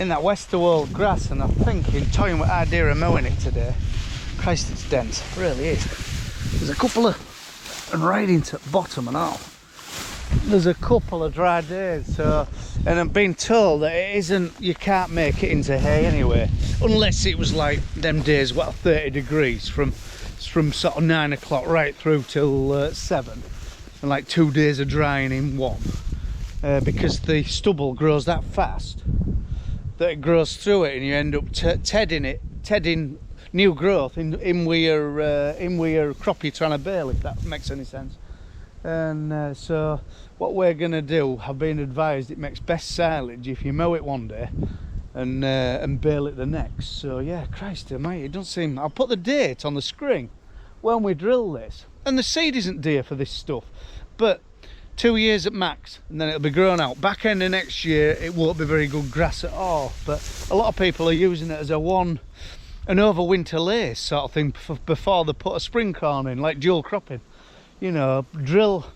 in that Westerwold grass, and I'm thinking, toying with the idea of mowing it today. Christ, it's dense, it really is. There's a couple of, and right into the bottom and all. There's a couple of dry days, so, and I'm being told that it isn't, you can't make it into hay anyway, unless it was like them days, well, 30 degrees from sort of 9 o'clock right through till 7, and like 2 days of drying in one, because the stubble grows that fast that it grows through it, and you end up tedding new growth in where your crop you're trying to bale, if that makes any sense. And so what we're gonna do, I've been advised it makes best silage if you mow it one day and bale it the next. So yeah, Christ almighty, it doesn't seem, I'll put the date on the screen when we drill this, and the seed isn't dear for this stuff, but 2 years at max, and then it'll be grown out. Back end of next year it won't be very good grass at all, but a lot of people are using it as an overwinter lace sort of thing before they put a spring corn in, like dual cropping. You know, drill,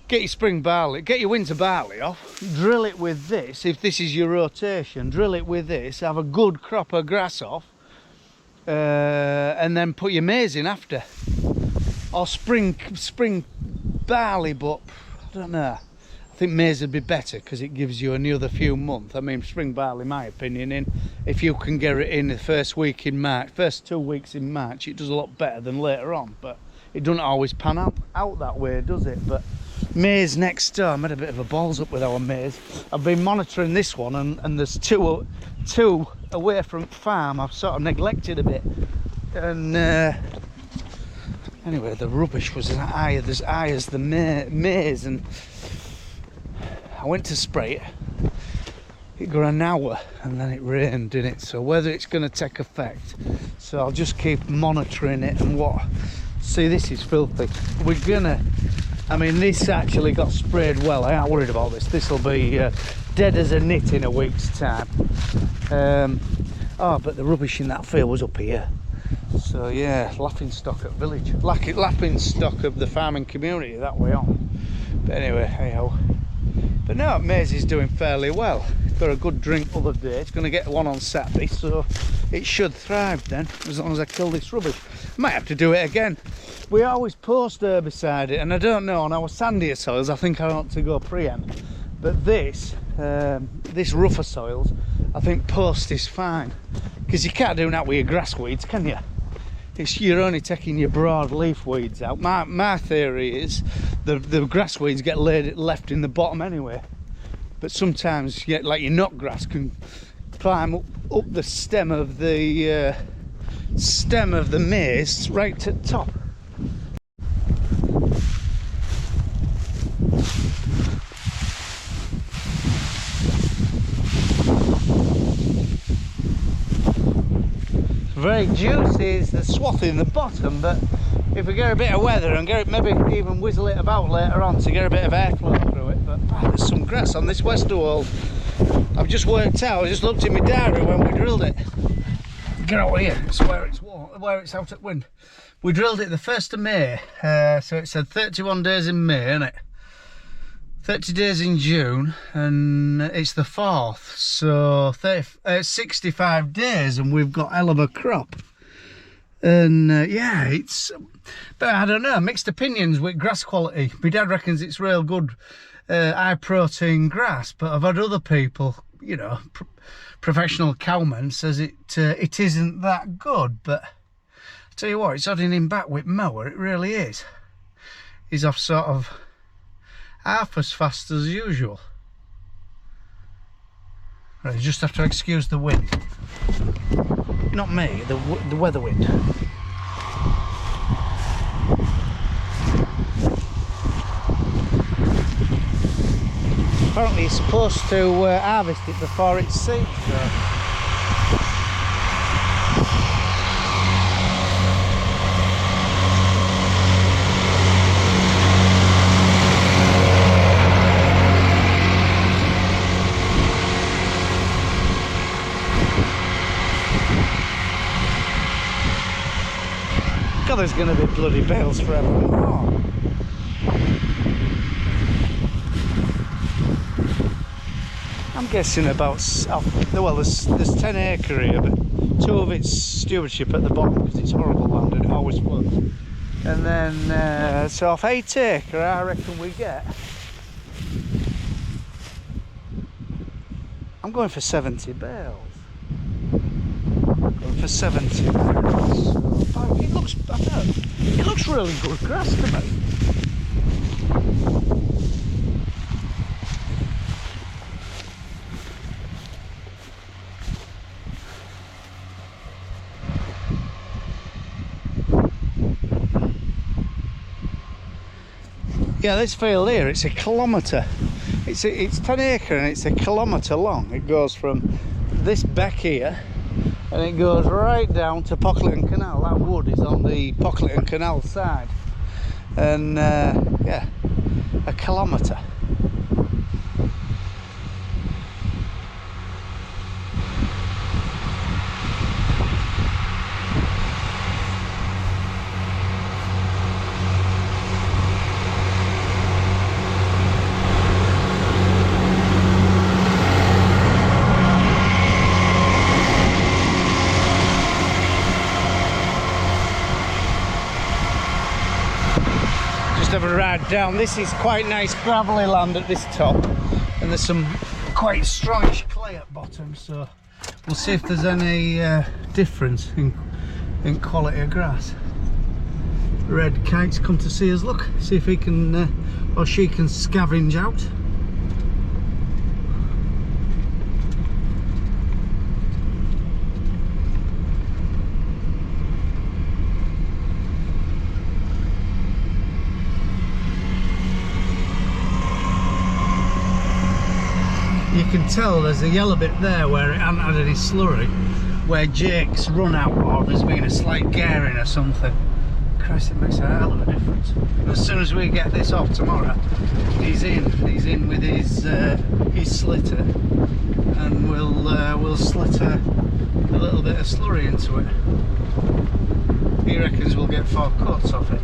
get your spring barley, get your winter barley off, drill it with this, if this is your rotation, drill it with this, have a good crop of grass off, and then put your maize in after. Or spring barley, but I don't know. I think maize would be better because it gives you another few months. I mean, spring barley, my opinion, in if you can get it in the first week in March, first 2 weeks in March, it does a lot better than later on, but it doesn't always pan out that way, does it? But maize next door, I made a bit of a balls up with our maize. I've been monitoring this one, and there's two away from farm I've sort of neglected a bit. And anyway, the rubbish was as high as the maize, and I went to spray it. It got an hour and then it rained, didn't it? So whether it's going to take effect, so I'll just keep monitoring it. And what, see, this is filthy. We're gonna, I mean, this actually got sprayed well. I ain't worried about this. This will be dead as a nit in a week's time. Oh, but the rubbish in that field was up here. So yeah, laughing stock at village, laughing stock of the farming community that way on. But anyway, hey ho. But no, maize is doing fairly well. Got a good drink other day. It's going to get one on Saturday, so it should thrive then, as long as I kill this rubbish. Might have to do it again. We always post herbicide it, and I don't know, on our sandier soils I think I ought to go pre-empt, but this rougher soils I think post is fine, because you can't do that with your grass weeds, can you? You're only taking your broad leaf weeds out. My theory is the grass weeds get left in the bottom anyway, but sometimes like your knot grass can climb up the stem of the maize right to the top. Very juicy is the swath in the bottom, but if we get a bit of weather and get it, maybe even whizzle it about later on to get a bit of airflow through it. But there's some grass on this Westerwold. I've just worked out, I just looked in my diary when we drilled it. Get out of here, it's where it's warm, where it's out at wind. We drilled it the 1st of May, so it said 31 days in May, innit? 30 days in June, and it's the 4th, so 65 days, and we've got hell of a crop. And yeah, it's, but I don't know, mixed opinions with grass quality. My dad reckons it's real good, high protein grass, but I've had other people, you know, professional cowmen, says it isn't that good. But I tell you what, it's adding him back with mower, it really is. He's off sort of half as fast as usual. Right, you just have to excuse the wind. Not me, the weather wind. Apparently you're supposed to harvest it before it's seed. God, there's going to be bloody bales forever. I'm guessing about, well, there's 10 acre here, but 2 of it's stewardship at the bottom because it's horrible land and it always floods. And then, so off 8 acre, I reckon we get, I'm going for 70 bales. Going for 70 bales. So, it looks, I don't know, it looks really good grass to me. Yeah, this field here, it's a kilometre. It's 10 acre and it's a kilometre long. It goes from this beck here and it goes right down to Pockleton Canal. That wood is on the Pockleton Canal side. And yeah, a kilometre. Have a ride down. This is quite nice gravelly land at this top, and there's some quite strongish clay at bottom, so we'll see if there's any difference in quality of grass. Red Kite's come to see us. Look, see if he can or she can scavenge out. You can tell there's a yellow bit there where it hasn't had any slurry, where Jake's run out or there's been a slight gearing or something. Christ, it makes a hell of a difference. As soon as we get this off tomorrow, he's in with his slitter, and we'll slitter a little bit of slurry into it. He reckons we'll get 4 cuts off it.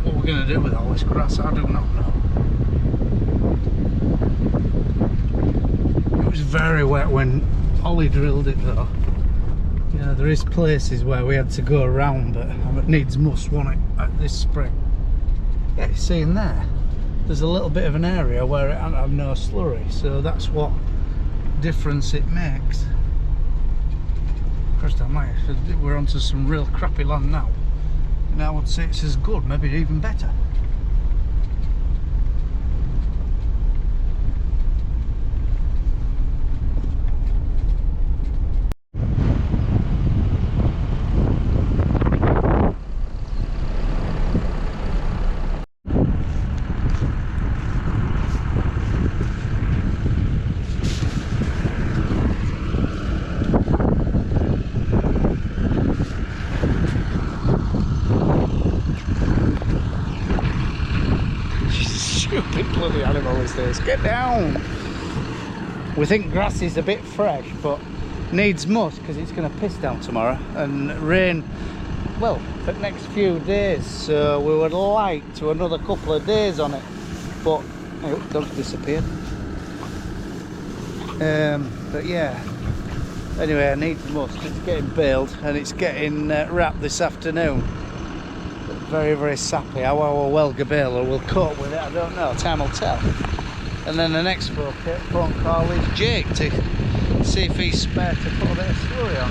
What we're going to do with all this grass, I do not know. It was very wet when Ollie drilled it though. Yeah, there is places where we had to go around, but it needs must, won't it, at this spring. Yeah, you see in there, there's a little bit of an area where it hasn't had no slurry, so that's what difference it makes. First time we're onto some real crappy land now, and I would say it's as good, maybe even better. Bloody animal is this. Get down! We think grass is a bit fresh, but needs must because it's going to piss down tomorrow and rain, well, for the next few days. So we would like to another couple of days on it, but oh, dog's disappeared. But yeah, anyway, needs must. It's getting baled and it's getting wrapped this afternoon. Very, very sappy. How our Welga baler will cope with it, I don't know. Time will tell. And then the next phone call is Jake to see if he's spare to put a bit of slurry on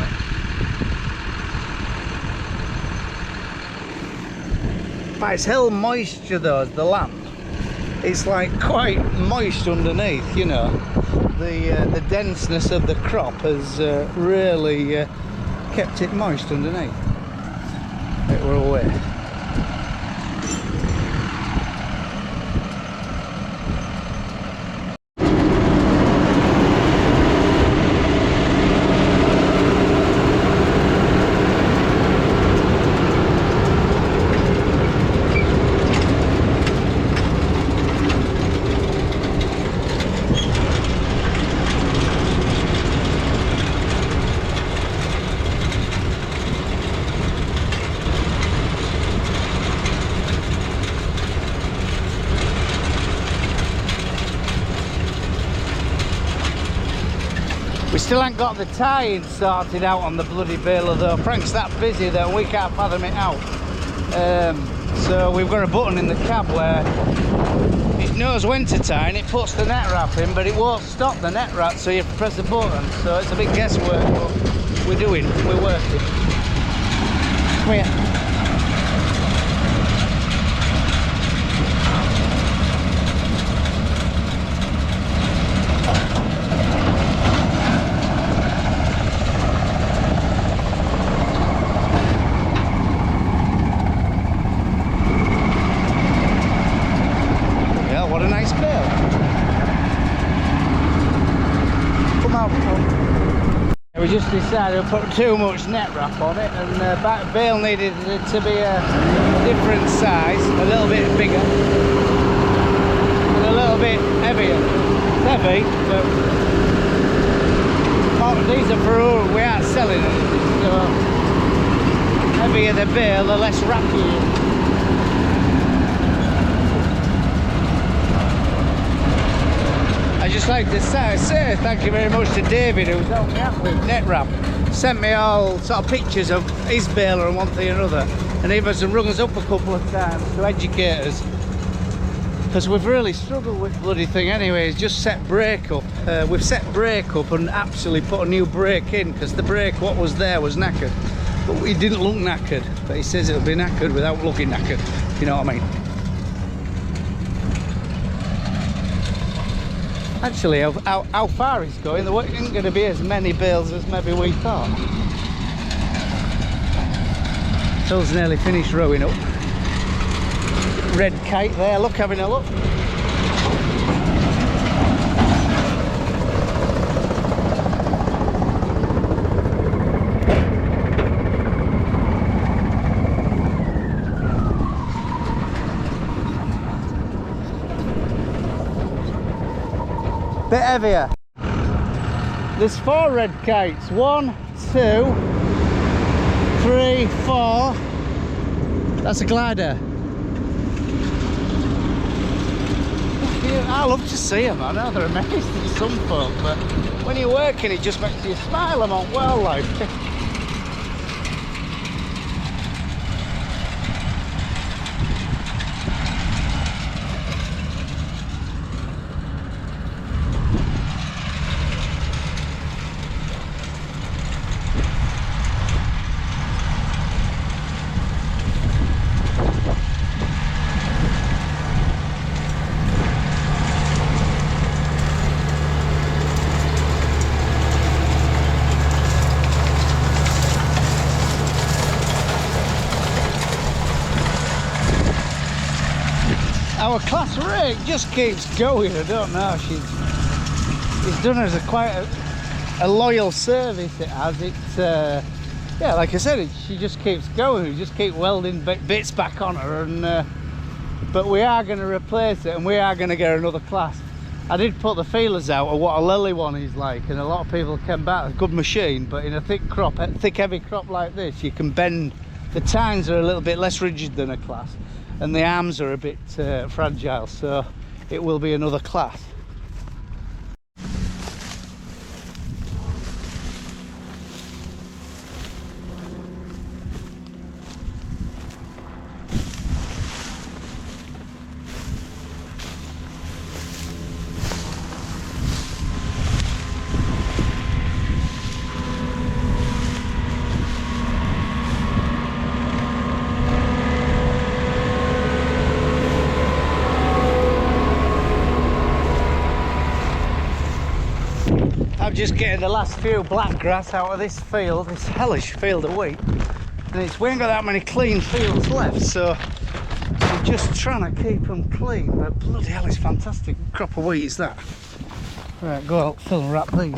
it. But it's hell moisture though, the land. It's like quite moist underneath, you know. The denseness of the crop has really kept it moist underneath. Right, we're away. still ain't got the tying sorted out on the bloody baler though. Frank's that busy that we can't fathom it out. So we've got a button in the cab where it knows when to tie and it puts the net wrap in, but it won't stop the net wrap, so you have to press the button. So it's a bit guesswork, but we're working. Come here. We just decided to put too much net wrap on it, and back bale needed it to be a different size, a little bit bigger and a little bit heavier. It's heavy, but these are for we aren't selling them. So heavier the bale, the less wrap you use. I just like to say thank you very much to David, who's helped me out with net wrap. Sent me all sort of pictures of his baler and one thing or another, and even rung us up a couple of times to educate us, because we've really struggled with the bloody thing anyway. It's just set brake up. We've set brake up and actually put a new brake in, because the brake what was there was knackered, but it didn't look knackered. But he says it'll be knackered without looking knackered, you know what I mean. Actually, how far it's going, there isn't going to be as many bales as maybe we thought. Phil's nearly finished rowing up. Red kite there, look, having a look. Bit heavier. There's 4 red kites. 1, 2, 3, 4. That's a glider. I love to see them. I know they're amazing, some folk, but when you're working, it just makes you smile about wildlife. Our class rig just keeps going. I don't know. It's done as quite a loyal service. It has. Yeah, like I said, she just keeps going. We just keep welding bits back on her, and but we are going to replace it, and we are going to get another class. I did put the feelers out of what a lily one is like, and a lot of people came back. A good machine, but in a thick heavy crop like this, you can bend. The tines are a little bit less rigid than a class, and the arms are a bit fragile, so it will be another class. I'm just getting the last few black grass out of this field, this hellish field of wheat, and we ain't got that many clean fields left, so I'm just trying to keep them clean. But bloody hell, it's fantastic crop of wheat is that. Right, go out, fill and wrap these.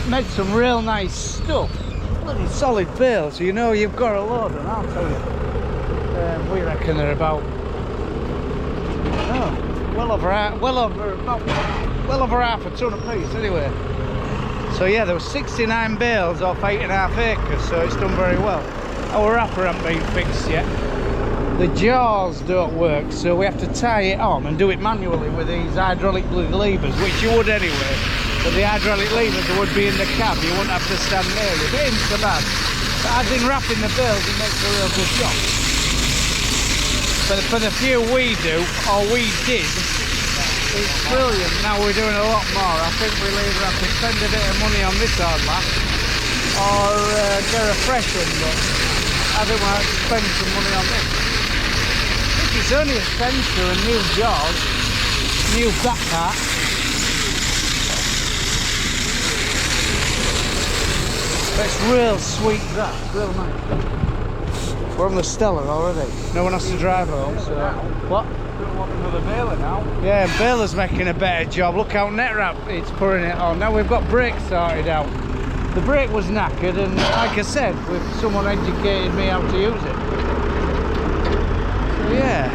made some real nice stuff. Bloody solid bales, you know you've got a load of them, I'll tell you. We reckon they're about, well over half a ton a piece anyway. So yeah, there was 69 bales off 8.5 acres, so it's done very well. Our wrapper hasn't been fixed yet. The jaws don't work, so we have to tie it on and do it manually with these hydraulic levers, which you would anyway. But the hydraulic levers would be in the cab, you wouldn't have to stand near it. It ain't so bad. But as in wrapping the bales, it makes a real good job. But for the few we do, or we did, it's brilliant. Now we're doing a lot more. I think we'll either have to spend a bit of money on this hard lap or get a fresh one, but I think we'll have to spend some money on this. It's only a sensor and new jaws, new back part. But it's real sweet, that, real nice. We're on the Stella already. No one has to drive home, so... What? Don't want another baler now. Yeah, baler's making a better job. Look how net wrap it's putting it on. Now we've got brakes sorted out. The brake was knackered, and like I said, with someone educated me how to use it. So yeah,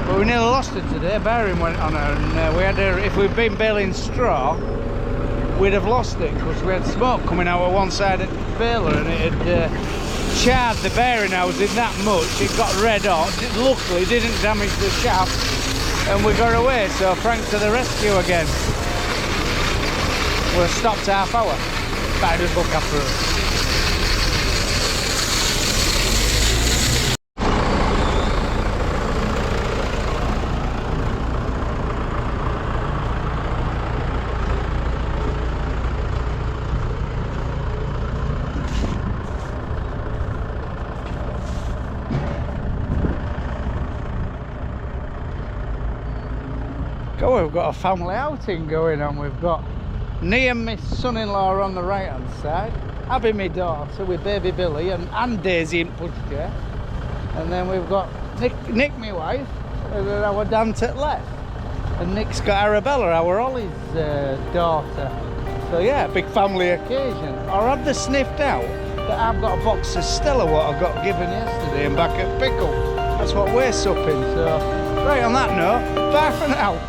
but we nearly lost it today. Bearing went on her, and we had her. If we'd been baling straw, we'd have lost it because we had smoke coming out of one side of the baler, and it had charred the bearing housing that much. It got red hot. Luckily, didn't damage the shaft, and we got away. So Frank to the rescue again. We're stopped half hour. Better just look after us. Oh, we've got a family outing going on. We've got me and my son-in-law on the right hand side, Abby my daughter with baby Billy, and Daisy in pushchair, and then we've got Nick my wife, and then our dad at left, and Nick's got Arabella, our Ollie's daughter. So yeah, big family occasion. Or have they sniffed out that I've got a box of Stella what I got given yesterday and back at Pickle? That's what we're supping. So right, on that note, bye for now.